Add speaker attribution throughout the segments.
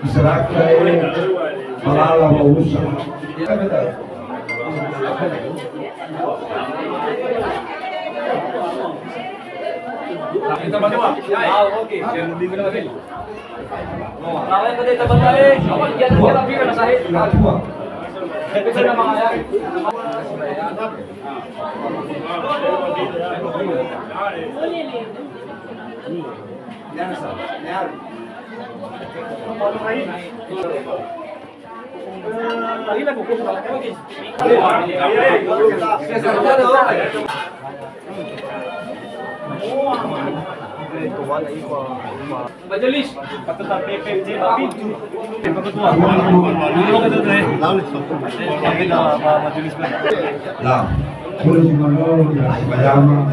Speaker 1: Israel Malala Mausa.
Speaker 2: Kita berdua. Oke. Yang lebih benar lagi. Lawan kita teman kali. Awak dia tapi kan sahih. Kita nama ya. Majelis ketua PPJ Pintu ketua majelis
Speaker 1: Nah, boleh dimana bayama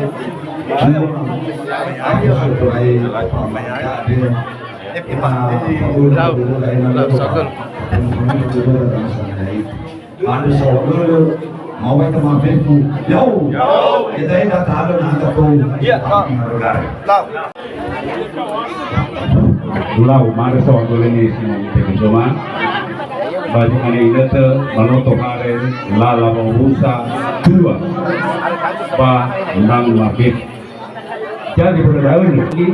Speaker 1: mau kita mampu jauh kita ini datang ada tuh iya lau mari soal ini semua kita cuma baju ini itu manotok hari lala Mausa dua nang mafik jadi berdaulat ini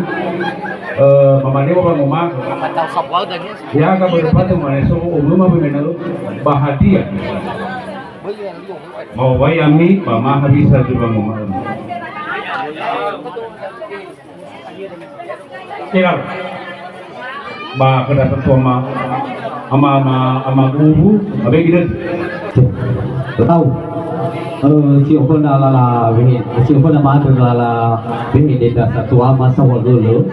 Speaker 1: mamane orang rumah ya kan berpatu mana so umum apa benar bahagia mau bayami mama bisa juga mau kira ba kedapat sama guru apa gitu
Speaker 3: tahu siapa nala siapa nama tu nala desa satu masa dulu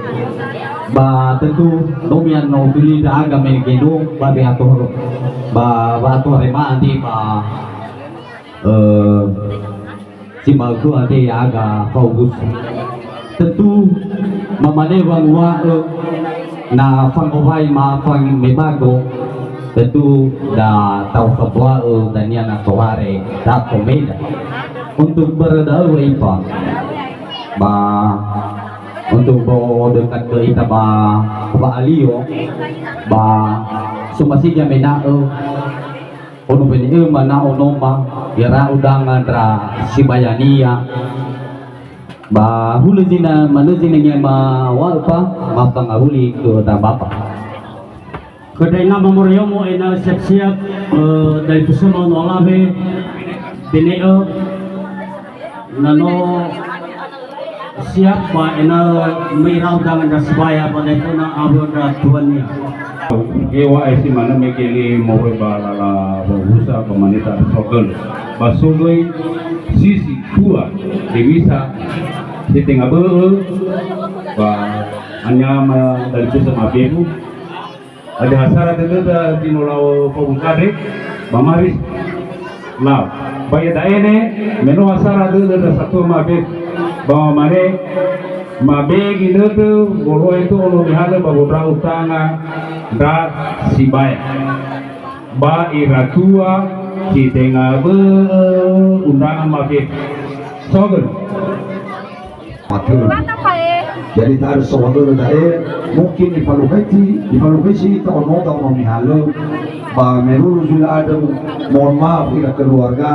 Speaker 3: ba tentu domian no beli dah agama ini keno ba beato rema anti ba si magu anti aga fokus tentu mamane wang wa na fang ovai ma fang mebago tentu dah tahu fatwa dan yang nak taware dah komeda untuk berdakwah ipa ba untuk bawa dekat ke ita ba alio ba sumasinya mena ono beni mana onoma yara udangan ra sibayania ba hulu jina manujina nya ma walpa ma pangahuli ke ta bapa
Speaker 4: kedai nama Moriomo ena siap-siap dari pusat nolabe dineo nano siap pa ena mirau dengan dasbaya pada itu na abon tuannya
Speaker 1: ewa esi mana mekeli mau balala Mausa pemanita sogel basugoi sisi dua bisa di tengah ba hanya dari pusat mabebu ada hasara itu di Nulau Pabungkade Bamaris lah bayar daene menu hasara itu ada satu mabek bawa mane mabek itu bolo itu ulu lihat bawa berapa utanga dan si bayar ba iratua di tengah undangan mabek sogen matur jadi taruh soal dari mungkin evaluasi tahun tahun mihalo bah menurut sudah ada mohon maaf ila keluarga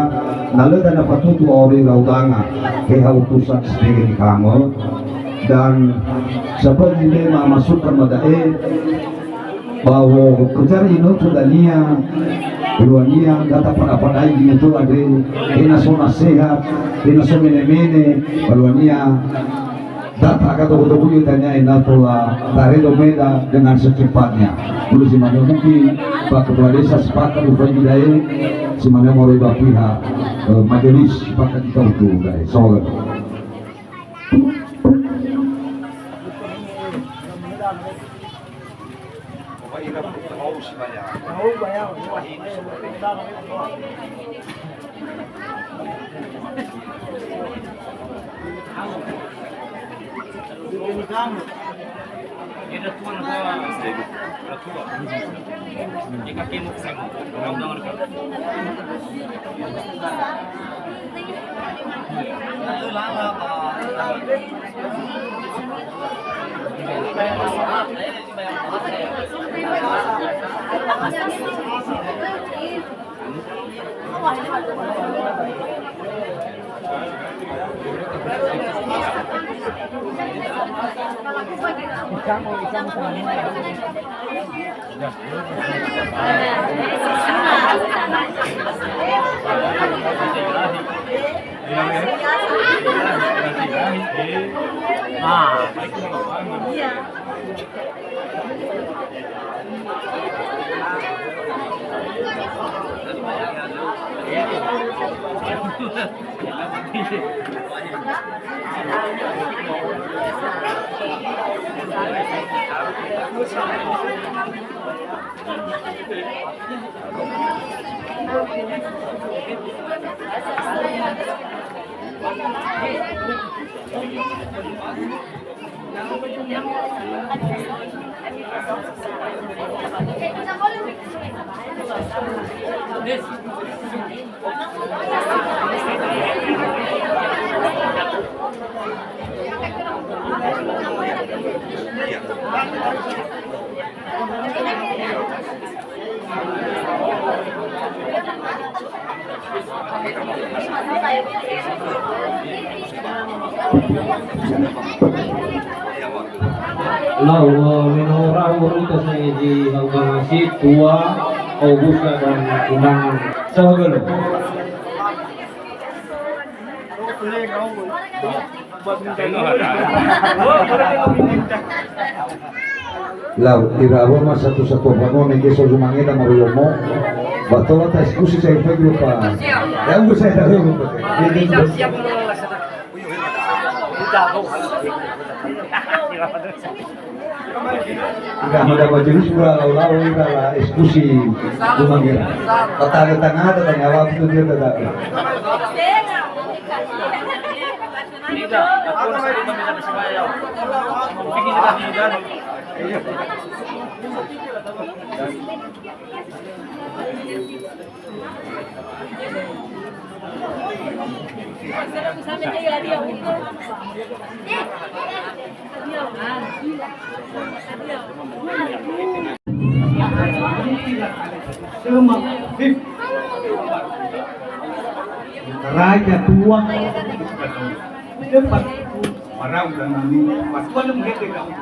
Speaker 1: nalar dan dapat tuh orang laudanga kayak utusan sebagai kamu dan seperti ini masukkan madae bahwa kejar ini sudah Keduanya data pada itu ada ina zona sehat, ina zona mene, keduanya data kata betul tanya ina tola dari domeda dengan secepatnya. Dulu si mana mungkin Pak Kepala Desa sepakat upaya budaya, si mana mau riba pihak majelis sepakat kita itu guys. Soalnya.
Speaker 3: Lau menora urut saya di masih tua August dan undangan sahagalo.
Speaker 1: Lau irawa mas satu-satu pano nih keso jumangnya dan marulomo batola ta ekskusi saya pagi lupa ya gue saya tahu lupa enggak ada majelis gua lau irawa ekskusi jumangnya tetangga tengah tetangga waktu dia tetangga
Speaker 4: Raja tua depan orang udah nami pasukan menghete kamu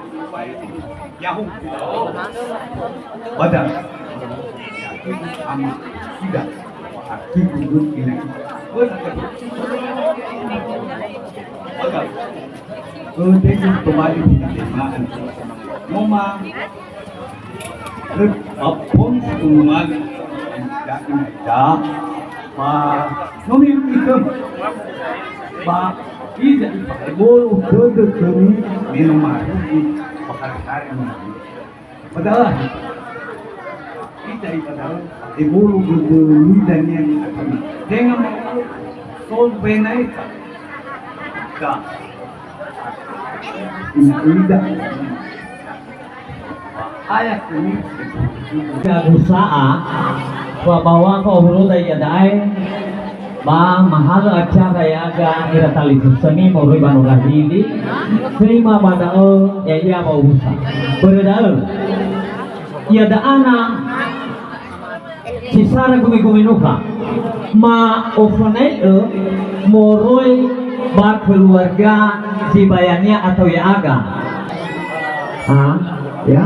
Speaker 4: Yahoo badan sama tidak aki duduk ini badan kemudian kembali penerimaan moma apapun semuanya tidak ada Pak nomi itu Pak tidak dipakai bolu duduk demi minum air bakar padahal kita padahal di bolu berdui dan yang dengan sol benai tak tidak ayat ini
Speaker 3: Usaha bawa ko bro dai dai ba mahal acara ya aga ira tali seni mau banu lagi di terima pada ya iya mau usaha beredal ya da ana sisara gumi nuka ma ofone moroi ba keluarga si bayannya atau ya aga ya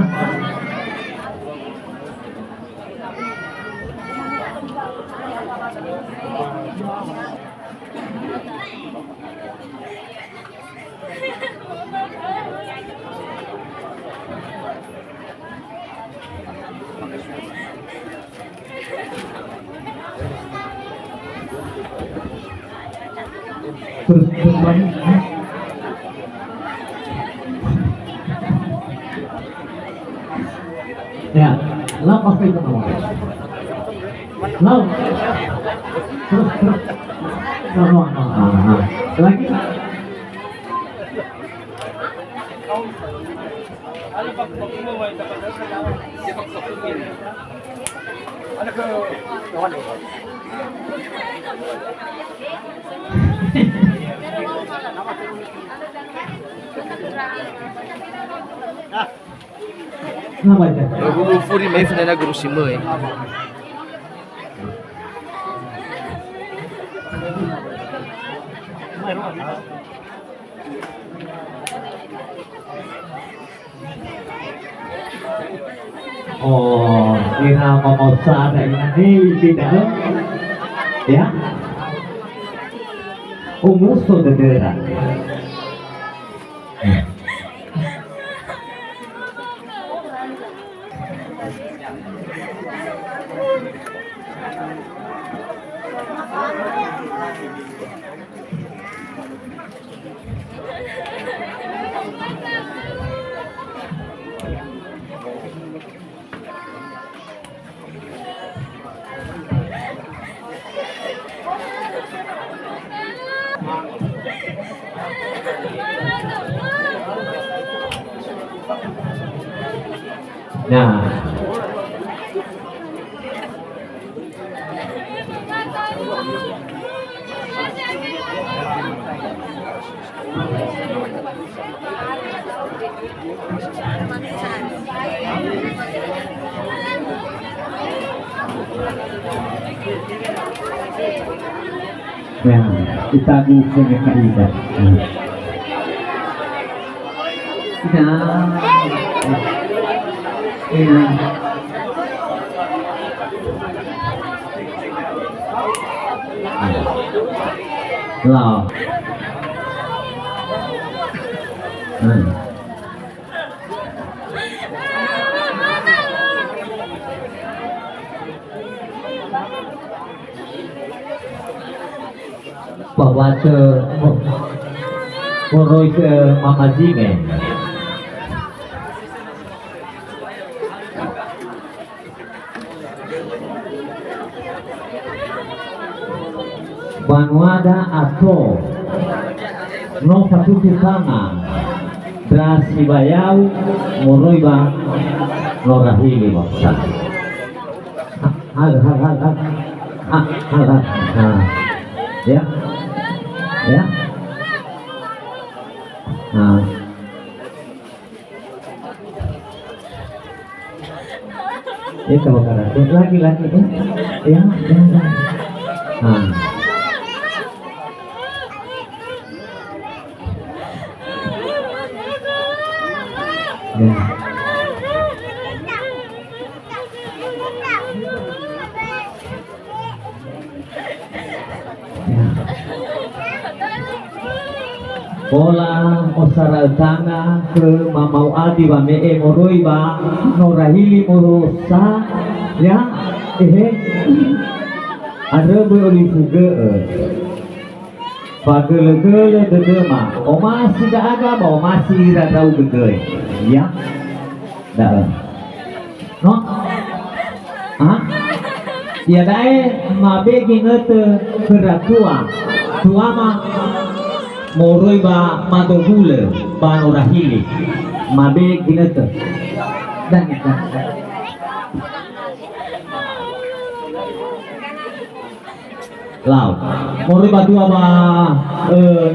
Speaker 3: terus kembali ya lau apa itu awal lau terus lagi Kenapa aja?
Speaker 2: Guru Furi may na guru si mo eh.
Speaker 3: Oh, ina mau sana ini tidak, ya? Umuso dedera. Nah, kita punya kaidah. Lah. Bahwa Moroi ke Mama Jime. Banuada atau no patuti sana dras ibayau Moroi ba no rahili waksa. Hal ya. Ya. Nah. Itu bakaran lagi ya. Ya. Nah. Ya. Bola osara tanga ke mamau adi ba me moroi ba norahili morosa ya ada boleh juga pagel-gel dedema o masih dah ada ba masih dah tahu gegel ya dah no ya dai mabe ginget keratua tua mah Moroi ba madohule ba norahili mabe ginete dan lau Moroi ba dua ba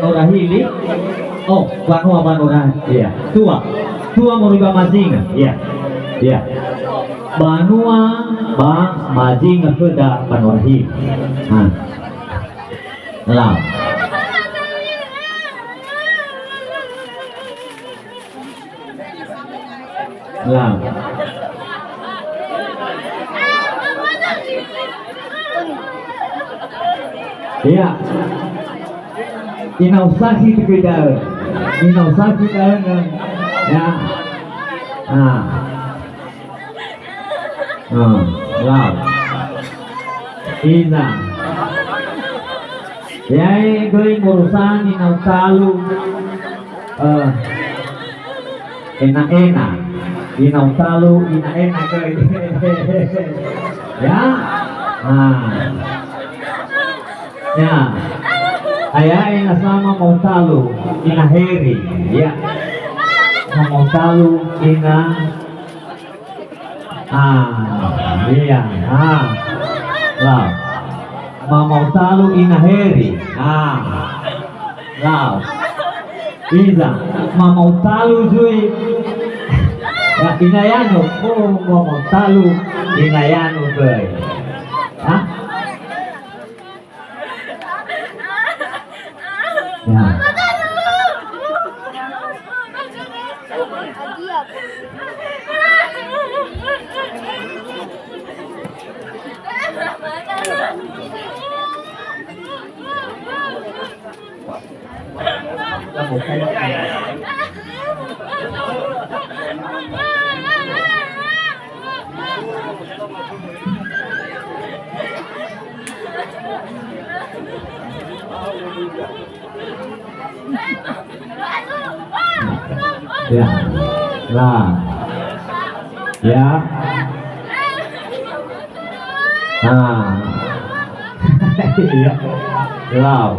Speaker 3: norahili oh banua ba norahili iya tua Moroi ba mazinga iya banua ba mazinga keda ba norahili lau lah ya inausaki kita ya lah ina ya goi urusan inausalu enak-enak inautalu enak ya ya ayah ina sama mau talu ina heri ya mau talu ina iya lah mau talu ina heri lah Iza mau talu jui
Speaker 5: Ya, inayano ko mo talo, inayano bay. Ha? Ya. Ya. Nah. Ya. Nah. Iya. Lau.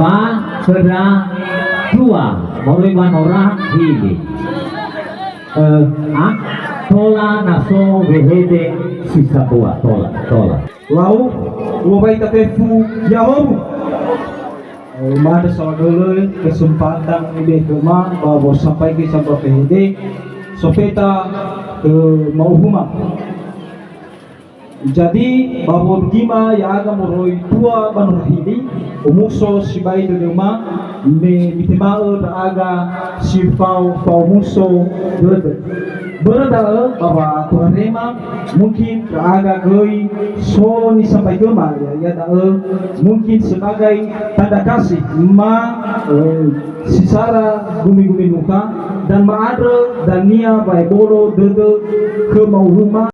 Speaker 5: Ba kera dua boleh orang ini tola naso behede sisa buah tola
Speaker 4: Lau, wabai tapefu Yahoo. Mada sa dulu kesempatan ini kema bahwa sampai ke sampai PHD sopeta ke mau huma. Jadi bahwa bagaimana ya agak meroi tua banur ini umuso si bayi di rumah me mitimao da aga si pau muso berada bahwa Tuhan Rema mungkin aga goi so ni sampai gemar ya da mungkin sebagai tanda kasih sisara gumi muka dan maadre dan nia baik boro dede ke mau rumah.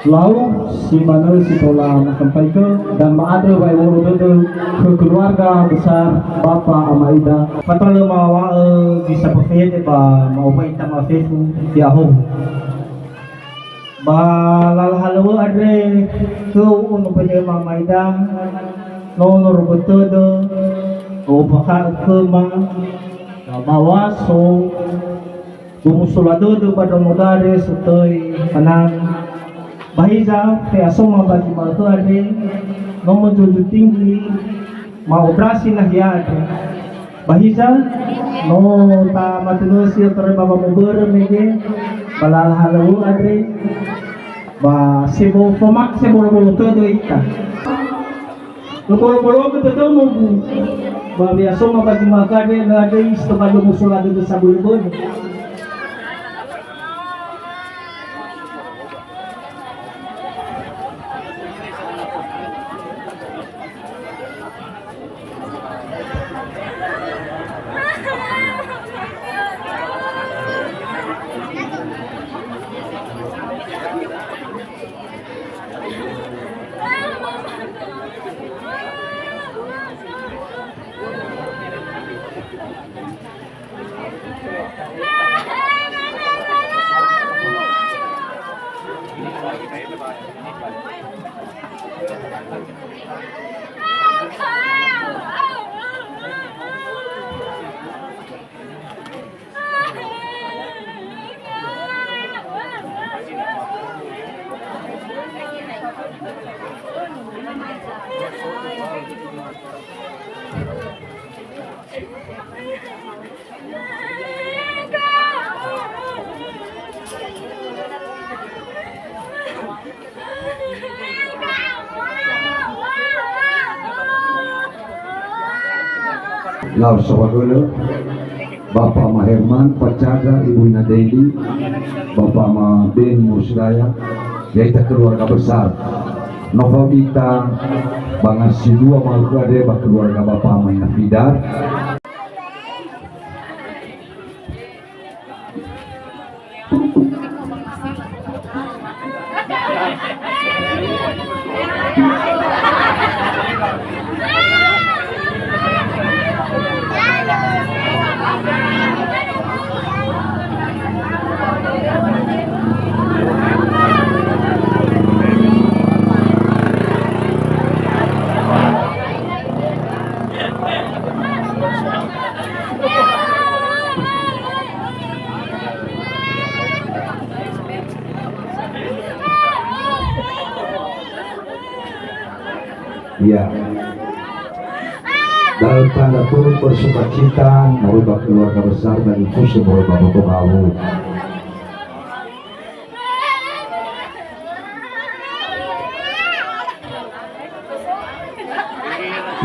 Speaker 4: Lalu si mana si tola sampai ke dan maadre bayi boro dede ke keluarga besar Bapak Amaida. Patalo mawa di sapafete ba mau bayi tama fesu Yahoo. Ba lalhalo adre ke unu penye Amaida no robotodo o bakal ke ma bawa so bumusulado do pada modare sutoi panang Bahiza, peasong mga bagi malto ade, no menjuju tinggi, mau operasi nah ya ade. Bahiza, no ta matunusi otore baba mubere mege, balal halau ade, ba sebo fomak sebo bolo todo ita. Bolo betul munggu, ba peasong mga bagi malto ade na ade isto kayo musulado do sa bulbon.
Speaker 1: Laur Sawadolo, Bapak Ma Herman, Pak Chandra, Ibu Ina Deli, Bapak Ma Ben Musraya, yaitu keluarga besar. Nova Bita, Bang Asidua Malkuade, keluarga Bapak Ma Ina Fidar. Ya, dalam tanda turut bersuka cita merubah keluarga besar dan infus merubah bentuk kawu.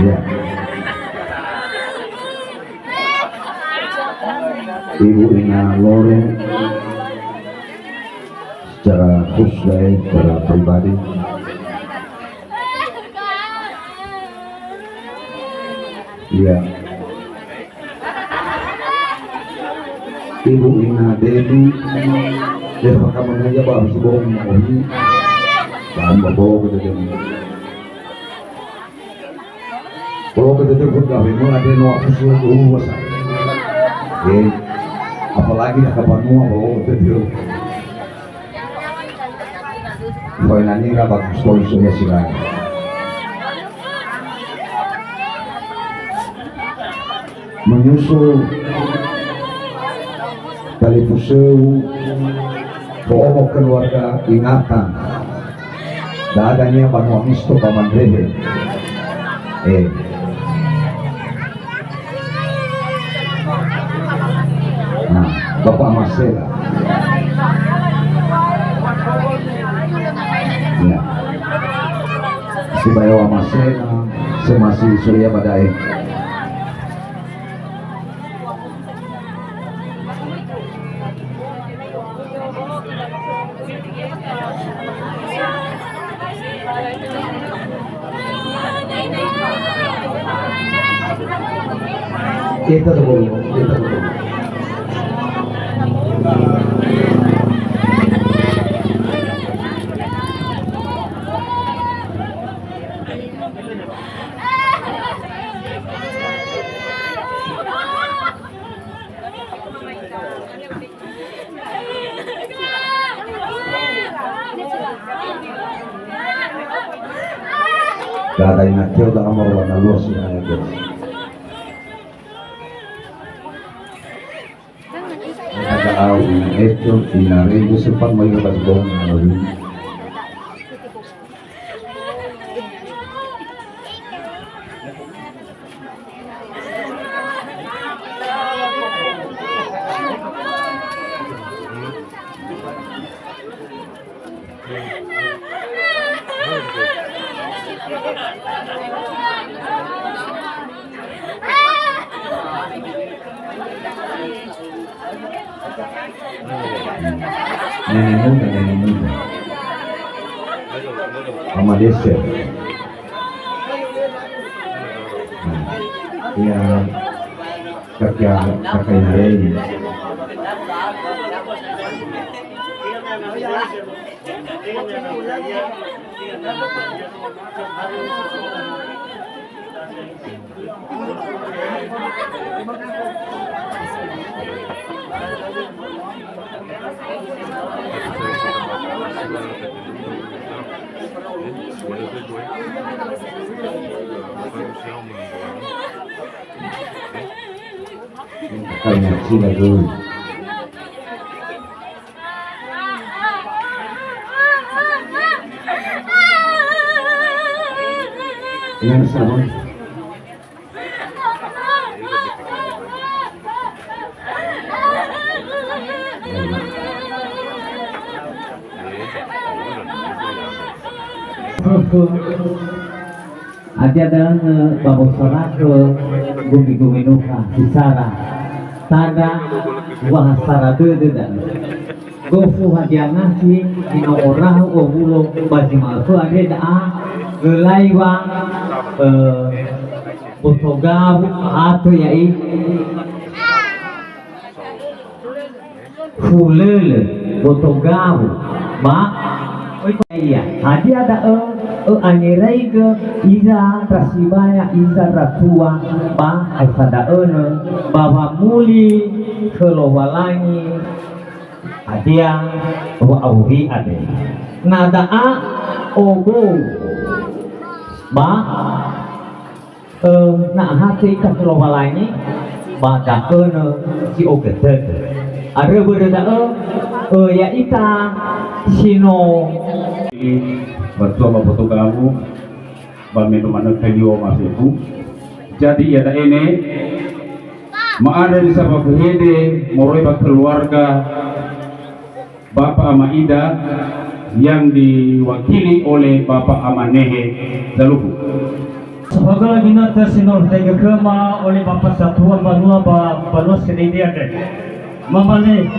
Speaker 1: Ya, Ibu Ina Loren secara khusus secara pribadi. Ya, Ibu Ina Dewi, dia pakai mengajar baru sebelum ini, dan bawa kita jadi. Kalau kita jemput kami, ada nuak sesuatu rumah saya. Apalagi nak kapan nuak bawa kita dia. Kau nanya nggak bagus solusinya silakan. Menyusul dari Fuseu bawa keluarga ingatan dadanya Banu Amisto Paman Rehe nah Bapak Masela ya si Bayawa Masela si masih Surya Badai. Kita boleh. Gak ada yang udah nomor warna luas ya. Tahu itu dinari itu sempat mau lepas bom lagi. Nenek muda sama desa ya kakaknya ini kakaknya Cina dulu. Yang sama.
Speaker 5: ada babosana ke gumi-gumi nuka sisara tada wahasara dedan gofu hadiah nasi ino orang obulo basi malku ada daa gelaiwa botogaw ato yai fulele botogaw ba iya hadiah ada anirai ke iza rasibaya iza ratua ba asada bawa muli kelowalangi hadiah bawa auri ade nadaa ogo ba na hati ka kelowalangi ba da si ogete ada berada ya ita sino
Speaker 6: bercoba foto kamu bameno mana kayu masiku jadi ya da ini maada di sabab hede moroi keluarga Bapak Amaida yang diwakili oleh Bapak Amanehe Daluku.
Speaker 4: Sebagai ginata sinor tega kema oleh Bapak Satuan Banua Banua Sedidi ada mamane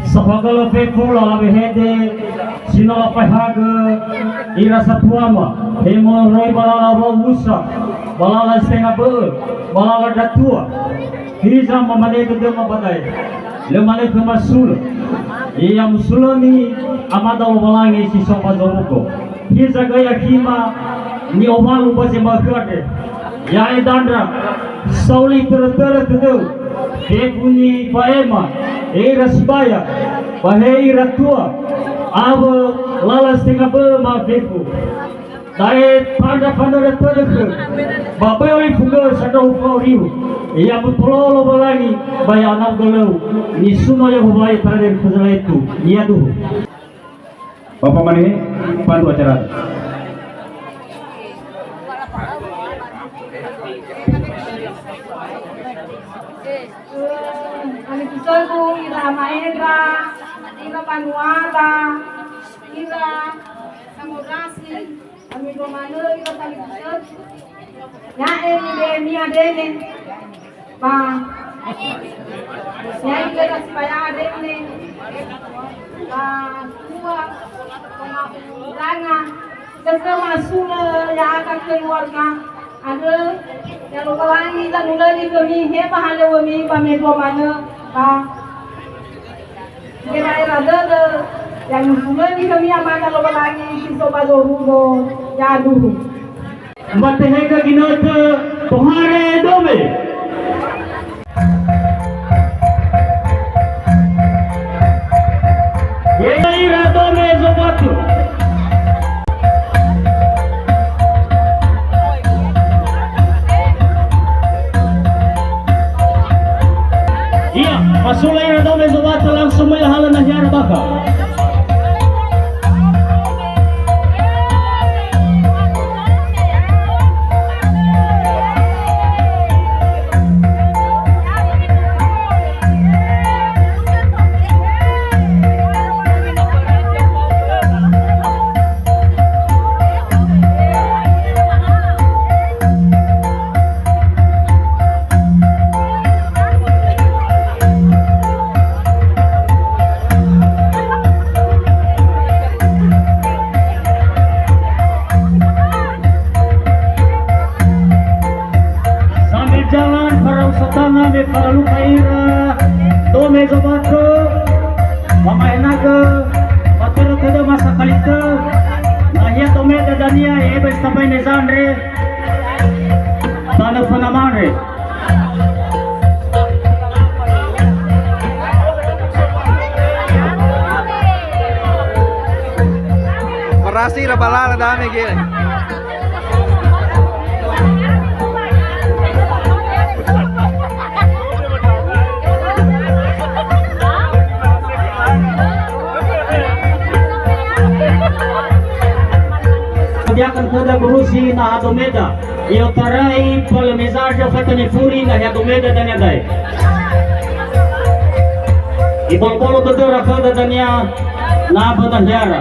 Speaker 4: sebagai pekula labe hede sinor pahaga ira satuama hemo roi balala musa balala setengah balala datua hiza mamane ke dema badai lemane ke masul iya musulani amada walangi si sopa zoruko hiza gaya kima ni omalu basi makade ya dandra sauli ter teu Depuni Paema, Era Sibaya, Bahei Ratua, Ava Lalas Tingabe Maviku, Dae Panda Retorek, Babai Fuga Sadau Riu, Ia Mutolo Balani, Bayana Galau, Nisuma Yahubai Tarik Kuzalaitu, Niadu.
Speaker 6: Bapak Mane, pandu acara.
Speaker 7: Kami kusoku ila maendra, ila panuada, ila samurasi, kami domano ila kami kusok. Ya ini adene, ba. Ya ini supaya adene, ba tua, jangan masuk ya akan keluarga. Ada yang lupa lagi dan mulai kami hebat hanya kami pamedwa mana kita ada yang mulai kami aman lupa lagi si sobat dorugo jadu
Speaker 4: mate hega ginata pohare dome ira dome zobatu Masulay na daw may zawata lang sumayahalan na hiyara baka. Para lukaira dome zobato mamaenaga batero todo masa kalita nahia tome dadania ebe stabai nezanre tanah panamare
Speaker 2: Marasi rabalala dami gil.
Speaker 4: Akan kada berusi na adomeda iyo tarai pala mezarja fatani furi na adomeda dan yadai ibang polo bedora kada danya na batahyara.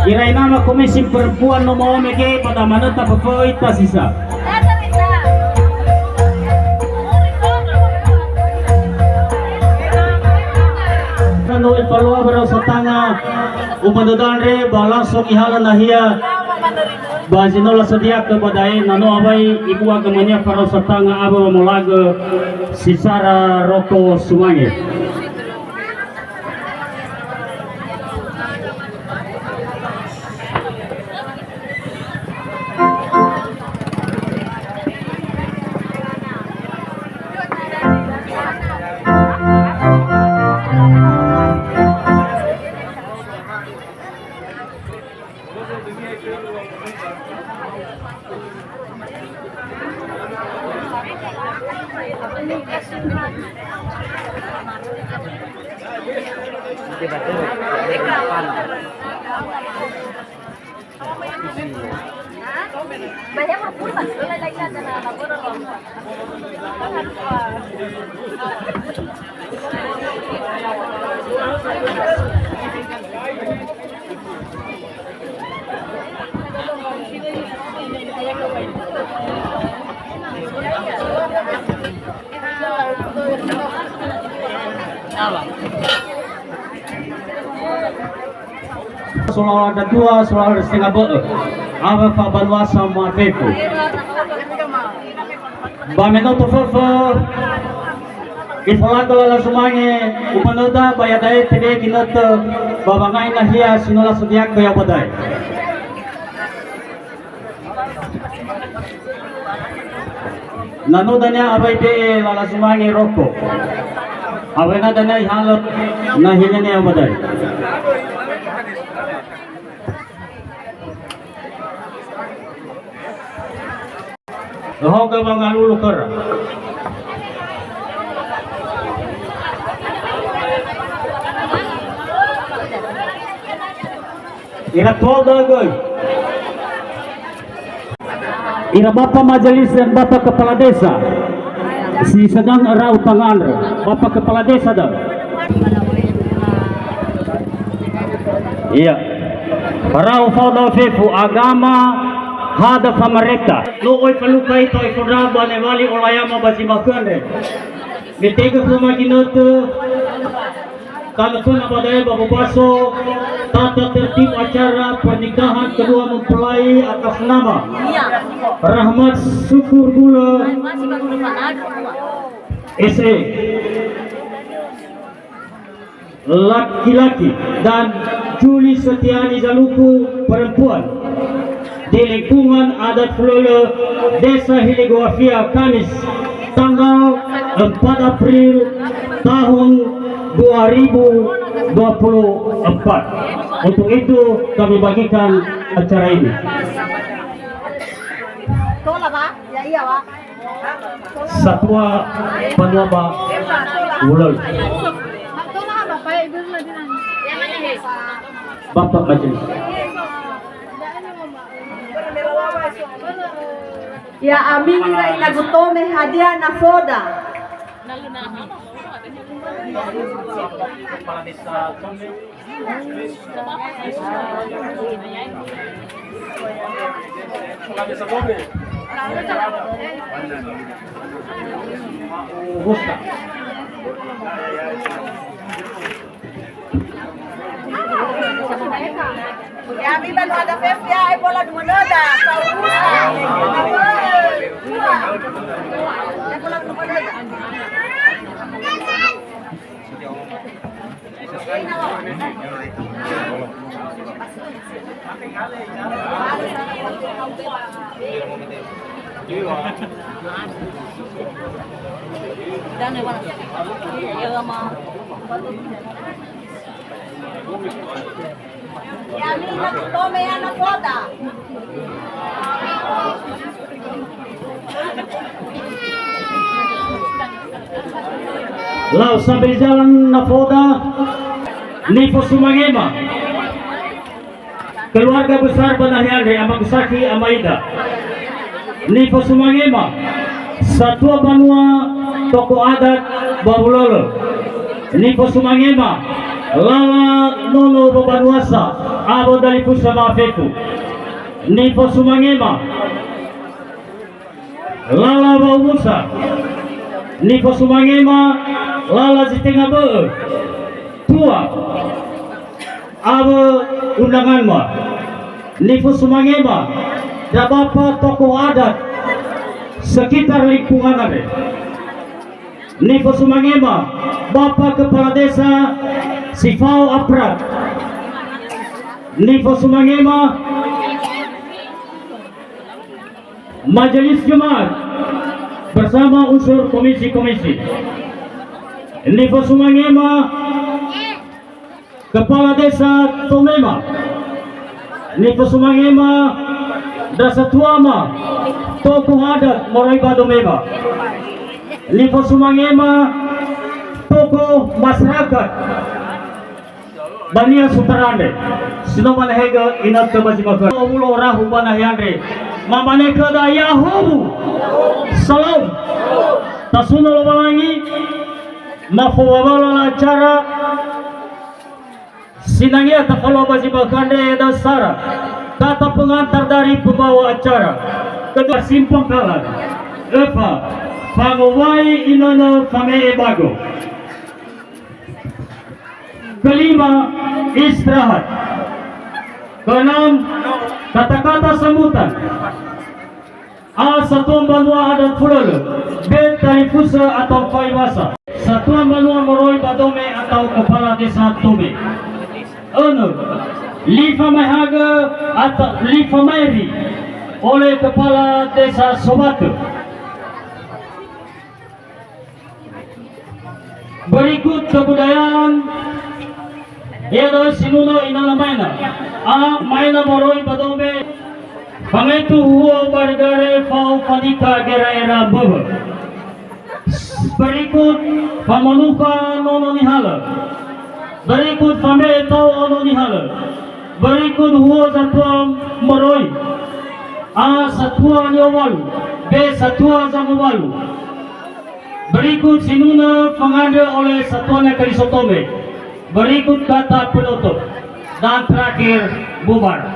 Speaker 4: Iray nama komisi perempuan no mau meke pada mana tak berfoita sisa. Kano ipalua baraw sa tanga umadudan re balasok ihalan na hiya bazinola sadia ke badai nano abay ibuwa gamanya para sa tanga aba mulaga sisara roko sumangi.
Speaker 7: Banyak berputar, lagi ada anak orang.
Speaker 4: Soal ada dua, soal ada setengah ber. Apa Pak Banwa sama Fefu? Bameno to Fefu. Ifalat kalau semuanya, upanoda bayadai tede kinot babangai nahia sinola sediak kaya badai. Nanodanya abai de lala semuanya rokok. Abai na dana ihalot nahinya ni badai. Lahog bang alulukar. Ira tol dagoy. Ira Bapak Majelis dan Bapak Kepala Desa. Si sedang rau tangan, Bapak Kepala Desa dah. Iya. Rau fauda fefu agama hada pemerintah. Looy palukai to ikura banewali olayama basi makande. Mitega kuma kinot kalau tuna badai babu baso tata tertib acara pernikahan kedua mempelai atas nama Rahmat Syukur Gula SE laki-laki dan Juli Setiani Zaluku perempuan di lingkungan adat Fulolo Desa Hiligowafia Kamis tanggal 4 April tahun 2024. Untuk itu kami bagikan acara ini. Satwa Panuaba Ulol. Bapak Majelis.
Speaker 7: Ya amini na inagutome hadiah na foda. Ya biba no ada festa ay bola dumonoda sa Augusta. Ya bola dumonoda. Ya mira, tome ya no foda.
Speaker 4: Lau sambil jalan nafoda Nifo Sumangema keluarga besar Banahyandre Amagsaki Amaida Nifo Sumangema Satwa Banua Toko Adat Babulolo Nifo Sumangema Lala nono babanuasa abo dari pusama feku ni posumangema lala bausa ni posumangema lala zitenga be tua abo undangan ma ni posumangema da bapa tokoh adat sekitar lingkungan ada ni posumangema Bapak Kepala Desa Sifau Aprat Nifo Sumangema Majelis Jemaat bersama unsur komisi-komisi Nifo Sumangema Kepala Desa Tomema Nifo Sumangema Dasa Tuama Tokoh Adat Morai Badomema Nifo Sumangema tokoh masyarakat Bania Sutarande sino manahega inat ke bajimaka ulo rahu banayande mamane kada yahubu salam tasuno balangi mafawala acara sinangia takalo bajimakande dasara kata pengantar dari pembawa acara kedua simpang kalan Eva pangowai inono fame bago. Kelima, istirahat. Keenam, kata-kata sambutan. A. Satuan Banua Adat Fulele. B. Tarifusa atau Faibasa. Satuan Banua Moroi Badome atau Kepala Desa Tome. 6. Lifa Mahaga atau Lifa Mairi oleh Kepala Desa Sobate. Berikut kebudayaan Yado sinuno inana maina A. Maina Moroi Badome Pangetu huo bargare fau panika gera era bebe berikut pamanuka nono nihala berikut pame tau ono nihala berikut huo satuan Moroi A. Satuan Yowalu B. Satuan Zamuwalu berikut sinuna pengada oleh Satuan Karisotome berikut kata penutup dan terakhir bubar.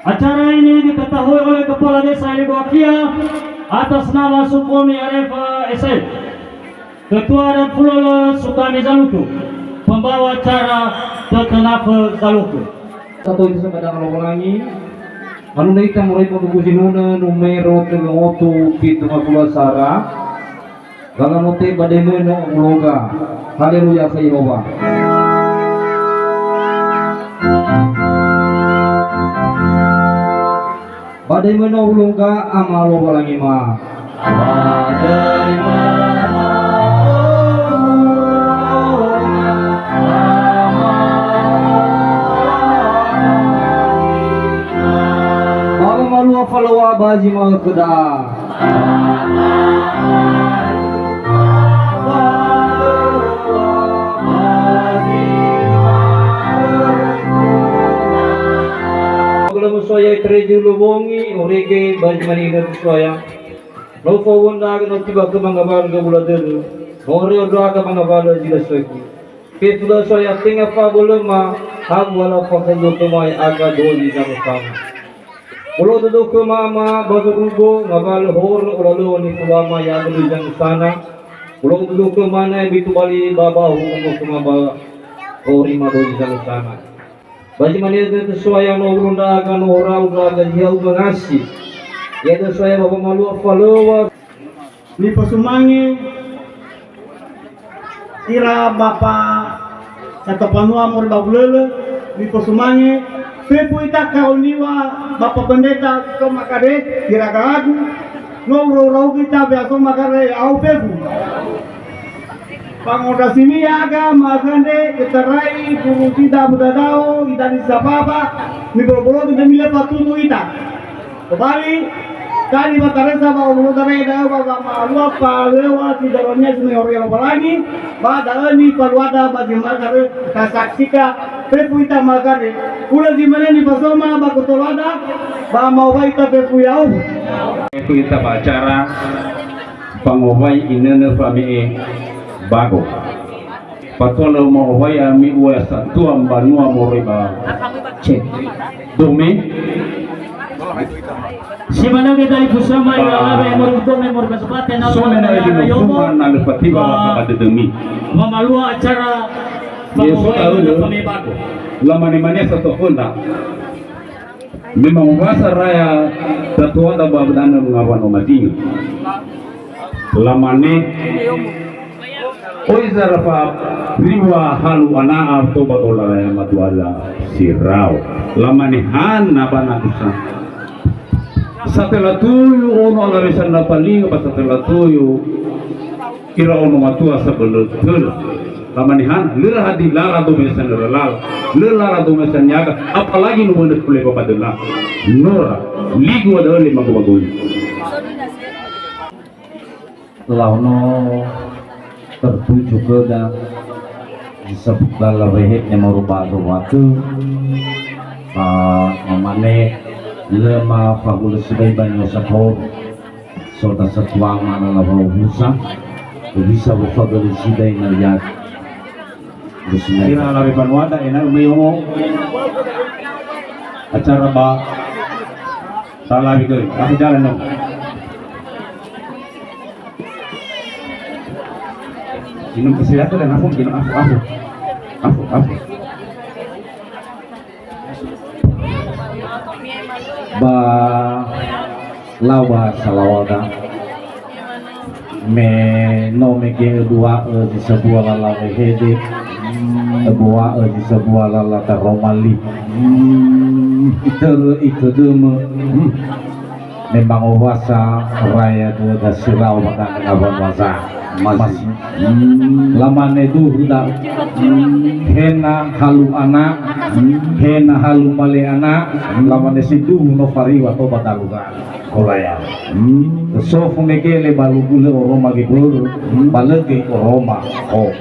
Speaker 4: Acara ini diketahui oleh Kepala Desa Ibuakia atas nama Supomi Arefa SN, Ketua dan Fulole Sukami Zaluku, pembawa acara Tetenafe Zaluku.
Speaker 3: Satu itu sedang ulangi. Anu kita mulai pembukusinuna numero 38 pitu sara. Galamote bademeno uloga. Haleluya sa Yehova. Bademeno uloga amalo walangima. Bademeno malu falawa baji ma kuda. Soya treju lubongi orege bajmani dan soya no fawunda no tiba ke mangabal ke buladelu ore odra ke mangabal jila soki petula soya tinga fa bolema ham wala fakendo kemai aga doli sama sama ulo do ke mama bazurugo ngabal hor ulo ni kulama ya dulu jang sana ulo do ke mana bitu bali baba hukum ke maba ori ma doli jang sana bagi mana itu sesuai yang urunda akan orang urunda jauh mengasih. Itu sesuai bapak malu follower.
Speaker 4: Ni Posumangi tira bapak satu panua mur babulele ni Posumangi pepu ita kauniwa bapak pendeta ke makade tira kagagu no rau kita biasa makade au pepu. Pangoda sini aga makande keterai guru kita budadao kita di sababa ni berbolo kita mila patunu ita kembali kali bataresa ba ulu tare da ba malu apa lewat di dalamnya sini orang lagi pada ni perwada bagi makare kasaksika pepu ita makare ulah di mana ni pasoma ba kotolada ba mau ba ita pepu yau
Speaker 6: itu kita bicara pangowai inene fami bago Patola mo waya mi uya sa tuam banua mo riba. Cek. Dome.
Speaker 4: Si mana kita ibu sama ya abe mordo memor kasupate na
Speaker 6: So na ili mo na nagpatiba ka demi.
Speaker 4: mamalua acara
Speaker 6: Yesu
Speaker 4: pamawai
Speaker 6: tahu
Speaker 4: pamibago.
Speaker 6: lama ni mania sa tokunda. Memang bahasa raya tatua da babdana mengawan omating. Lama ni oi zarafa riwa halu ana to bagola ya matuala sirau. Lama ni han na bana kusa. Setelah tuyu ono la resan na paling pas setelah tuyu kira ono matua sebelum tul. Lamanihan lera hadi lara do mesan lara do mesan yaga apalagi nu bener kule papadela nora ligu ada le mago-mago
Speaker 3: launo tertuju ke dan disebut dalam rehet yang merubah waktu memane lema fabulous sebagai banyak sakor sota setua mana lawan busa bisa berfabulous sidai nariak
Speaker 6: kira lawe panwada enak umayomo acara ba salah bikin aku jalan dong minum kesehatan dan aku minum aku
Speaker 3: ba lawa salawada me no me ke dua di sebuah lalawe hede dua di sebuah lalata romali itu demo memang wasa raya tu dah sirau makan abang wasa masih lama itu sudah hena halu anak hena halu male anak lama itu novari atau bataluga kolaya so fumegele balu bule oroma gibur balege oroma oh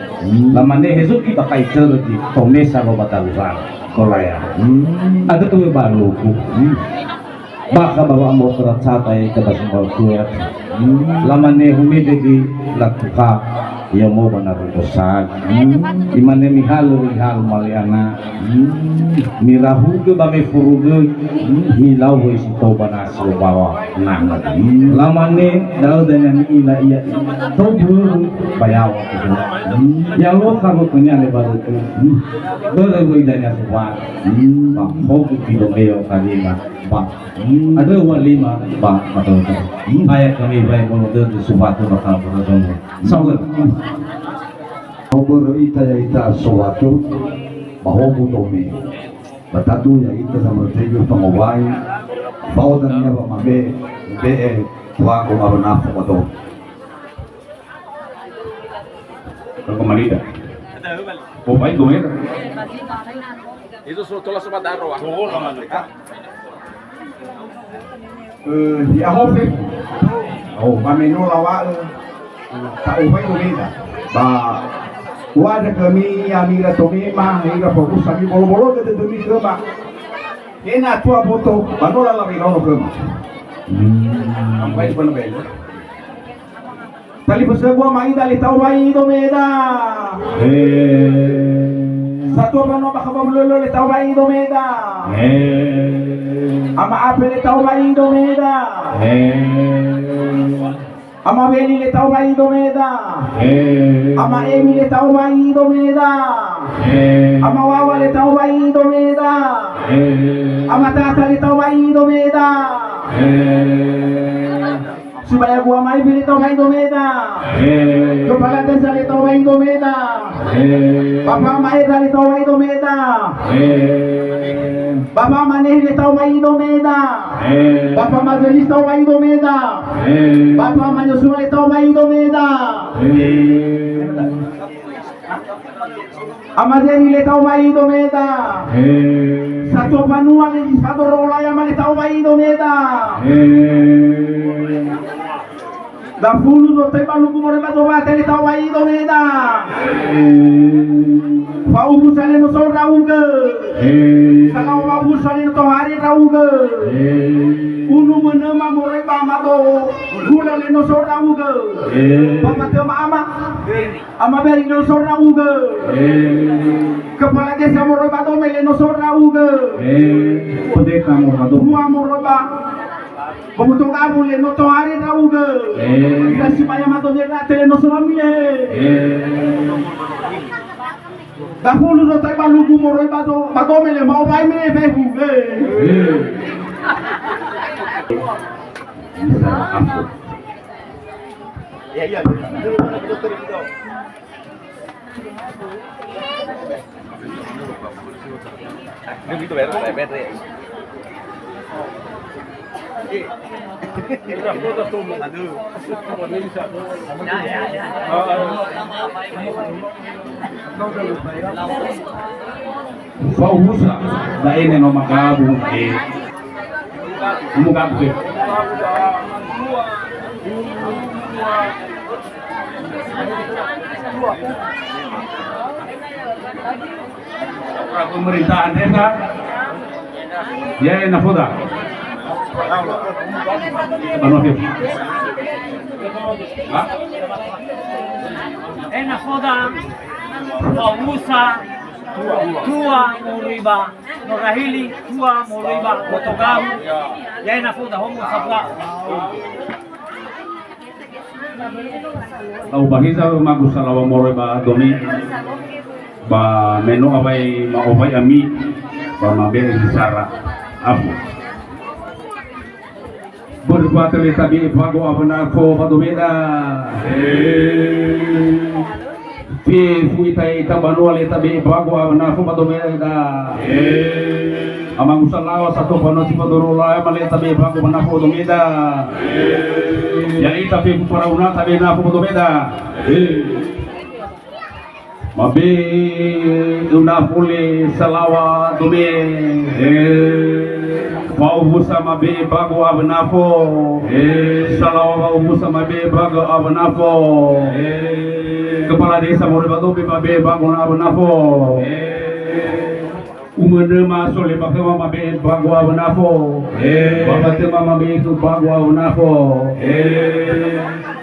Speaker 3: lama hezu kita kaiser di tomesa lo bataluga kolaya ada tuh baluku baka bawa mo teracatai ke basumau kuat lamane humide di latuka ya mo benar bosan imane mihalu maliana mirahu ke bame furuge hilau wis to banas bawa nang lamane dal dengan ila iya tobur bayaw ya lo kamu punya lebar itu boleh widanya semua bang mau video meo kali bang ada walima bang atau ayat kami baik menurut sesuatu bakal berjalan sauger
Speaker 1: Obor ita ya ita suatu bahobu tome batatu ya ita sama tejo pangowai baudan ya ba mabe be tua ko mabana ko to
Speaker 6: kalau kembali dah oh baik dong ya
Speaker 2: Itu sudah sempat daro ah.
Speaker 1: di ahofe oh mamenu lawa ta upai domida ba wada kami amiga tome ma amiga fokus kami bolo-bolo ke demi ke ba kena tua foto banola la binono ke ma ampai pun be tali pasal gua mai dali tau mai domeda satu pano bakababulolo le tau mai domeda ama ape le tau mai domeda ama beli le tau mai domeda ama emi le tau mai domeda ama wawa le tau mai domeda ama tata le tau mai domeda supaya gua mai beli tau mai domeda kepala desa le tau mai domeda bapak mai le tau mai domeda bapak maneh le tau mai domeda bapak majelis tau mai domeda bapak manyusul le tau mai domeda amadeni le tau mai domeda satu panua le satu rolaya le tau mai domeda da fulu do te balu kumore bato bate le tau mai domeda fa ubu sale no so rauge sala ubu sale no hari uga. Unu menema morai bamato gula le no sora uga. Pamate ama ama beri no sora uga. Kepala desa morai bato mele no sora uga.
Speaker 6: Pendeta Muhammad.
Speaker 1: Semua morai ba. Pemutong kamu le no to hari na uga. Kasi paya mato dera tele no sora mile. Dahulu no tay balugu morai bato mele mau bai mele behu.
Speaker 2: Iya. Ini gitu better.
Speaker 6: Pausa da ene no magabu mugabu. Pemerintahan desa ya nafoda
Speaker 5: nafoda pausa tua moriba norahili tua moriba kotogam ya nafoda homo sabla
Speaker 6: Tau bahisa magusalawa moroy ba domi ba meno abay maobay ami ba mabere sara apo berbateli tabi pago abana ko padomeda pi fuitai tabanu ale tabi pago abana ko padomeda amang usalawa satu pano si padorola male tabi pago abana ko padomeda ya itapi para una tabi na ko padomeda mabe una pule salawa dome Mau busa mabe bago abnafo salawa mau busa mabe bago abnafo kepala desa mau badobe mabe bago abnafo umene masole bakema mabe bago abnafo babatema mabe itu bago abnafo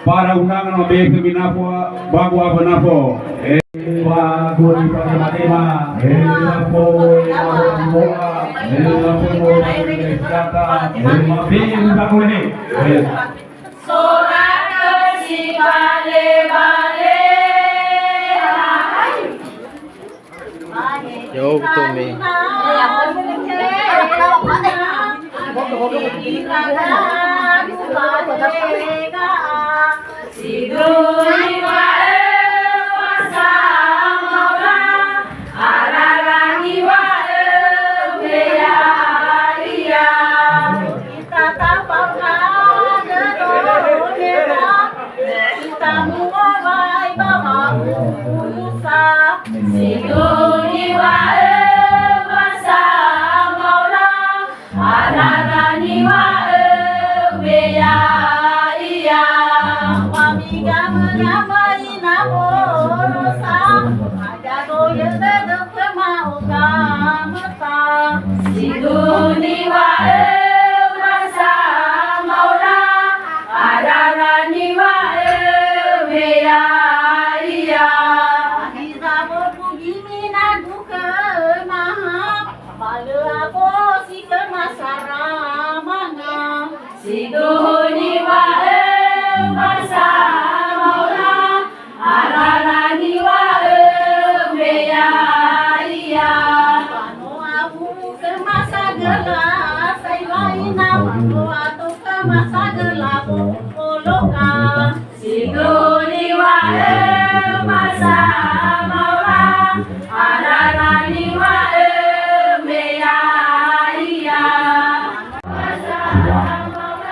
Speaker 6: para undangan mabe keminafo bago abnafo bago di tema bago
Speaker 8: Jauh betul nih.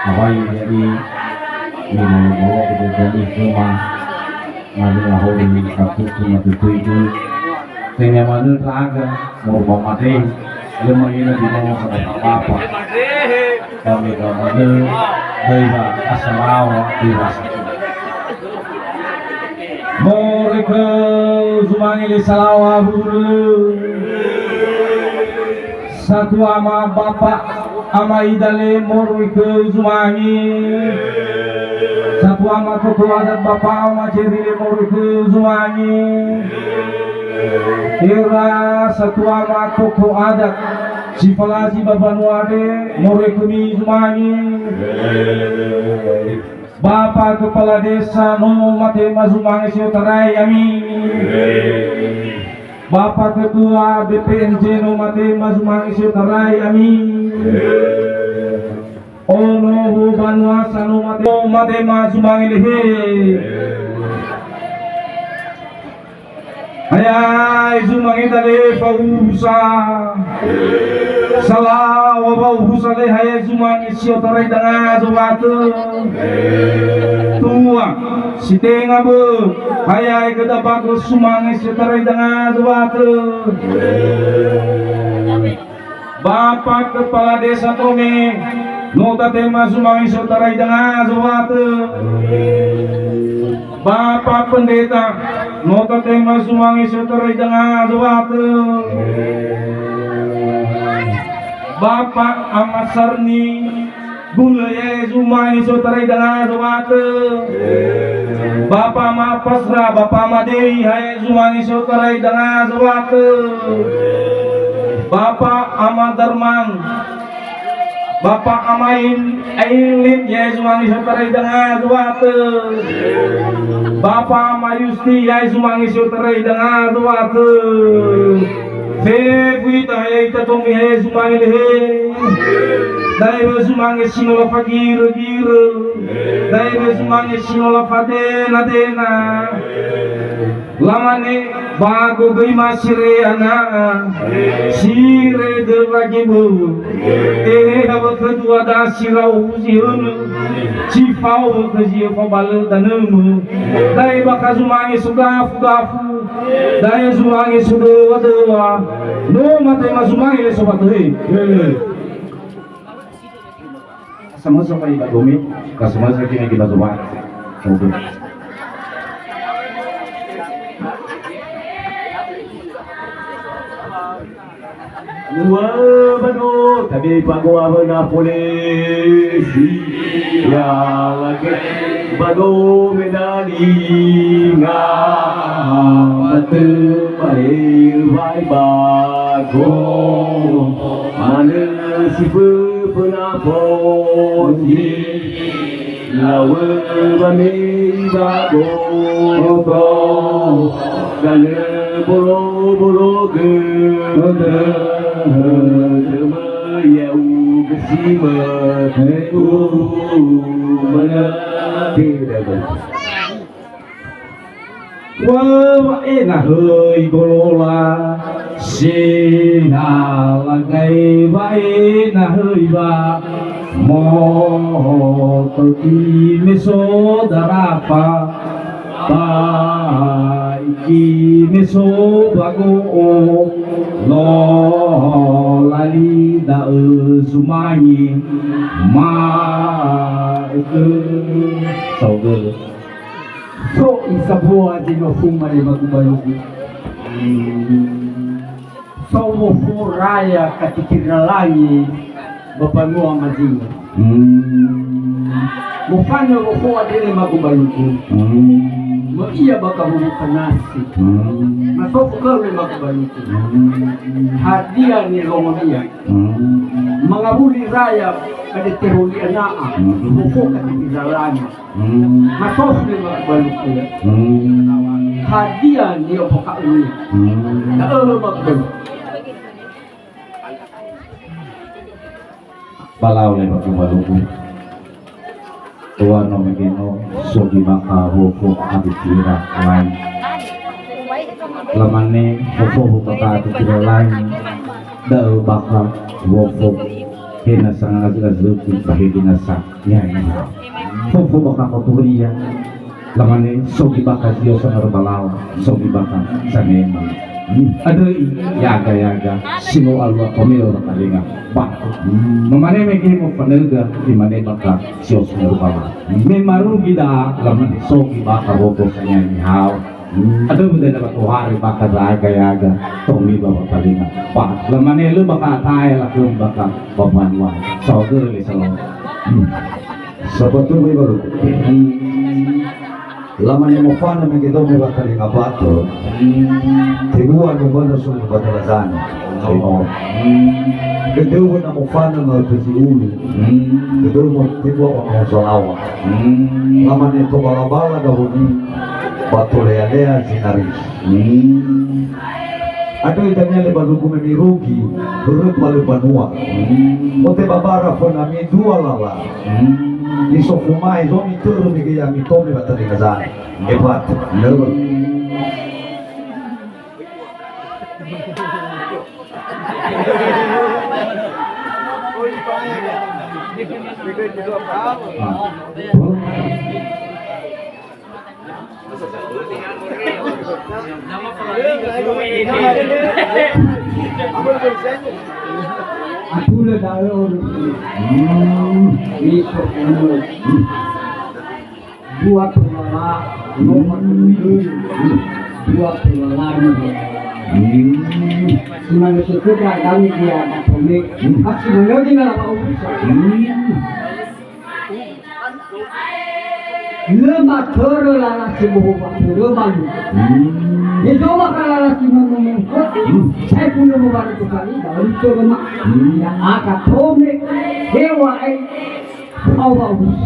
Speaker 5: Awai jadi ini bawa kemudian semua adalah hobi satu cuma itu sehingga mana teraga mau mati lemah ini di bawah apa kami kalau ada asal di rasa mereka semuanya salawat satu ama bapak
Speaker 1: amai dale morwi ke zumangi satu ama toko adat bapa ama cerile morwi ke zumangi era satu ama toko adat si palasi babanuade morwi ke zumangi Bapak Kepala Desa Nomo Mate Mazumangi Siotarai Amin. Bapak Ketua BPNJ Nomo Mate Mazumangi Siotarai Amin. Ono Banuasa Nomo Mate Mazumangi Lehe. Ayai Zumangi Tale Fausa. Salah wabau husale hayai Zumangi Siotarai Danga Zuwatu. Tua si tenga bu hayai kita bagus Sumangi Siotarai Danga Zuwatu. Bapak Kepala Desa Tome Nota Tema Sumangi Siotarai Danga Zuwatu. Bapak Pendeta Nota Tema Sumangi Siotarai Danga Zuwatu. Bapak Ahmad Sarni Bulaya Zumangi Siotarai Danga Zuwatu. Bapak Mapasra Bapak Madei Hai Zumangi Siotarai Danga Zuwatu. Bapak Ahmad Darman Bapak Amain Ailin Yai Zumangi Siotarai Danga Zuwatu. Bapak Mayusti Yai Zumangi Siotarai Danga Zuwatu. Febuita Yai Tatomi Yai Zumangi Lehe. Dai Zumangi Sinola Fagir Gir. Dai Zumangi Sinola Fadena Dena. Lamane bago gay masire ana sire de lagibu haba kedua da sirau ziun cifau ke zio fabal danemu dai bakazumangi sugafu gafu dai zumangi sudo wadwa no mate mazumangi sobat he sama sama iba domi kasama sakini kita zumangi
Speaker 5: Wabano tabi pagwa bana polisi ya lagi bago medali nga batu bayi bago mana si pernah posi lawe bani bago dan bolo Yau kesima mana tidak wah enak hei golola sinalangai bae na hei ba mo pergi mesodara pa baiki meso bago lo lali da Zumangi ma itu saudara so isabua dino fuma de magubayuki so mo furaya katikira langi bapanua mazinga mufanya rofoa dele magubayuki mo iya baka humuka nasi masofu kawe magubayuki hadia ni romonia mangabuli raya kada teruli anaa mufo katikira langi masofu ni magubayuki hadia ni opoka uni na magubayuki palau le magubayuki Tuan nomegeno sogi maka hofo abitira lain lamane hofo kata abitira lain dal baka hofo kena sangat azuki bahidina sa nyai hofo baka koturia lamane sogi baka dio sangar balao sogi baka sanema adoi yaga sino alwa komero kalinga bako mamane megi mo panelga di mane baka sios ngurubala me maru gida laman sogi baka bobo sanya ni hao Aduh bener dapat hari bakal raga yaga Tommy bawa palingan Pak lemane lu bakal tay lah lu bakal bawan wan soger le selalu
Speaker 1: Sebetulnya baru lama ni mufana mengito me bakali ngabato tegua no bana so batalazana kedua na mufana na teziulu kedua mo tegua mo zolawa lama ni to balabala da honi batolea zinaris ada idanya le balugu me mirugi berup malu banua ote babara fona mi dua lala iso fumai zomi turu mi ya mi tome batali kazana epat nervo
Speaker 4: Aku le dalam ni soal dua pelala nomor dua pelala ni mana sekedar kami dia kami aksi menjadi apa lemah terlalu sibuk lemah itu bakal si ngomong saya punya membantu kali dalam itu lemah yang akan tome hewa bagus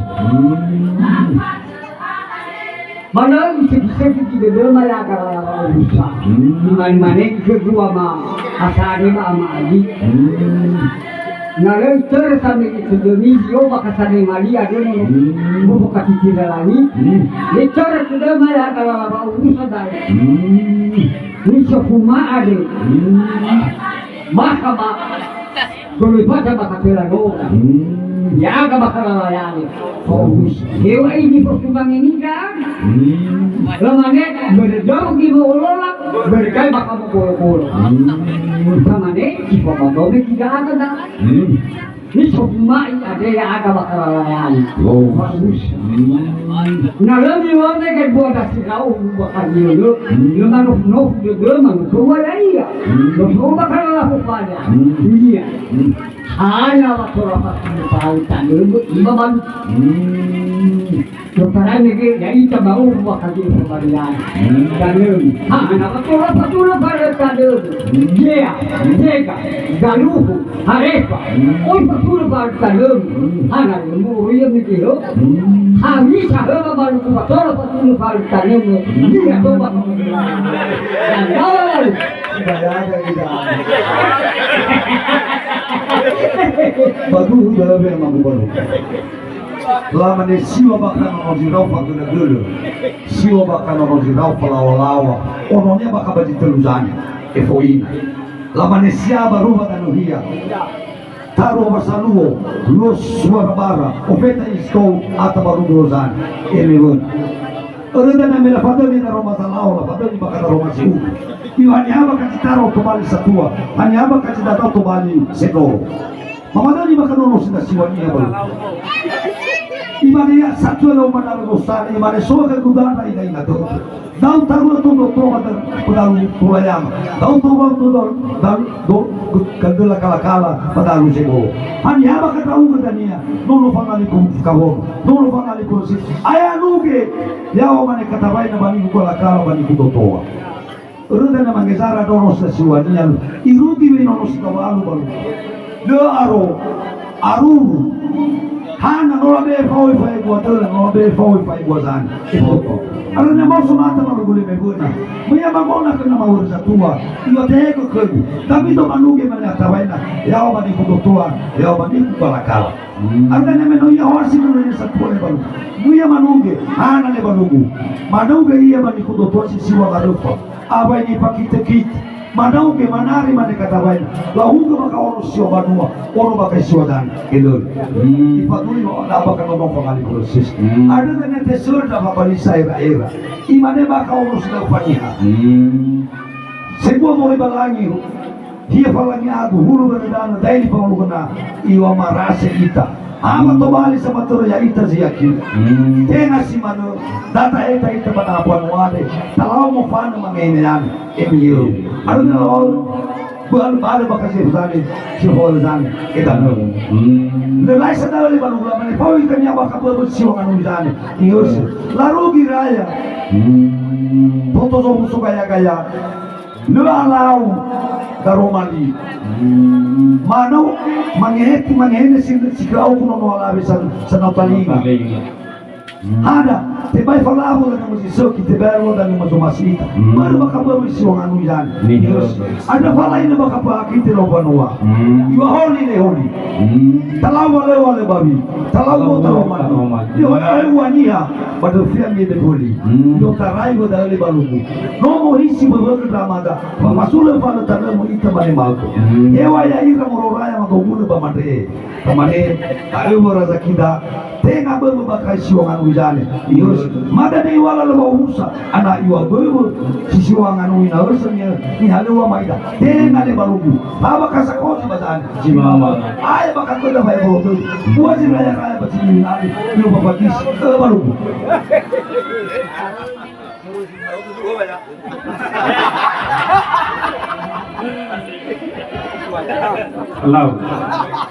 Speaker 4: mana bisa kita lemah yang akan rusak mana kedua mah asal ama aji Nalar tersami itu demi yo bakasane mali ada no buka tidak lagi. Lecor sudah malah kalau urusan dah. Ini semua ada. Maka boleh baca bakatela no. Ya agak bakal layani. Hewa ini perkembang ini kan. Lamane berdauh di bawah berkai bakal bol. Lamane kita bakal tidak ada. Ini semua ada yang agak bakal layani. Bagus. Nah lebih mana kan buat kasih kau bakal dulu. Lemah no lemah semua ya. Semua bakal lakukan. Iya. Hanya waktu rapat tahu tanduk imam. Sekarang ni jadi tahu waktu perbalian. Tanduk. Hanya waktu rapat pada tanduk. Dia, mereka, galuh, harepa. Oi betul pada tanduk. Hanya lemu yang itu. Kami sahaja baru betul betul pada tanduk. Dia tu baru. Dan
Speaker 1: baru dalam yang mampu baru. Lama ni siwa bakal nongirau fakir negara, siwa bakal nongirau pelawa-lawa, orangnya bakal bagi teluzannya, efoin. Lama ni siapa rumah tanuhia, taruh bersaluo, los suara bara, ofeta iskau atau baru berozan, emelun. Orang dah nak fatwa ni taruh masalah, fatwa ni bakal taruh masih. Hanya apa kasih taruh kembali satua, hanya apa kasih taruh kembali sedor. Mamadani bakal nono sida siwani baru. Imani satu lo mana gostar, imani soal kudana ida ida tu. Daun taruh tu do padalu tulayam. Daun do kandela kala padalu sego. Hanya apa kata ugatania, nono fangali kum kawon, nono fangali kum si. Ayah nuge, yao mane kata bayi na bani kala bani kudotoa. Ruda na mangezara nono sida siwani alu. Irugi we nono sida walu baru. Le aruru hana nola be fawi fai buatela nola be fawi fai buatan itu kalau ni mau sunata malu boleh beguna punya bangunan kena mau tua iyo teko kebu tapi to manuge mana tawaina yao bani kudotua yao bani kubalakala ada ni meno iya horsi meno ni satu baru punya manuge hana le balugu manuge iya bani kudotua sisiwa garupa apa ini pakite kit Manau ke manari mana kata baik, lahunga maka orang siapa banua, orang pakai siwadan, itu. Ipatuli apa kan orang pengali proses. Ada dengan tesur dapat balisa era. Imane maka orang sudah paniha. Sebuah mulai balangi, dia balangi aku hulu berdana, daily pengalu kena, iwa marase kita. ama to bali sa maturo ya ita siyakin tenga si mano data ita pada apa nuade talaw mo fano mangene yan emiyo ano na bukan baru bakasi usani si hol zani kita no lelai sadar li baru lamane pawi kanya baka baru siwangan usani ios laru giraya foto so musuh gaya lalau daromali mano mangehene si kau kuno no alabe sa nataliga ada tebai falavo da musiso ki tebero da masumasi baru baka baru siwangan usani ada fala ina baka pa kite lo banua you are holy talawa le babi talawa taroma yo wania bado fiambi de holy yo tarai go da le balugu no mo hisi babu ramada masule fala tana mo ita bane malko ewa ya ira mororaya magogulu ba mate kamane ayo raza kinda tenga babu baka siwangan usani yos mada dei wala lo usa ana iwa babu siwangan uina ursanya ni halewa maida tenga le balugu baba kasakoti bazani jimama ay baka ko da bay bodo waji raya kaya batini nali yo baba kis balugu
Speaker 6: Lau,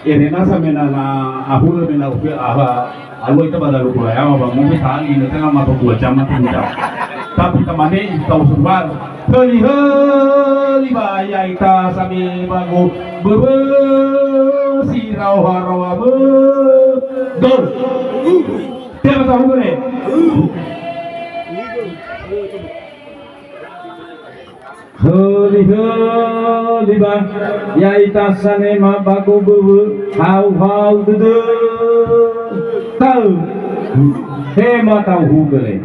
Speaker 6: ini nasa mena na ahula mena upi alo ita pada lupa ya, bang mungkin tadi ini tengah mata 2 jam tidak. Tapi temannya itu sebar, heli bahaya ita sami bagu sirau harawa dor. Dia tahu boleh.
Speaker 5: Heli ba ya itasane ma bago bubu hau dudu tau he ma tau hu gele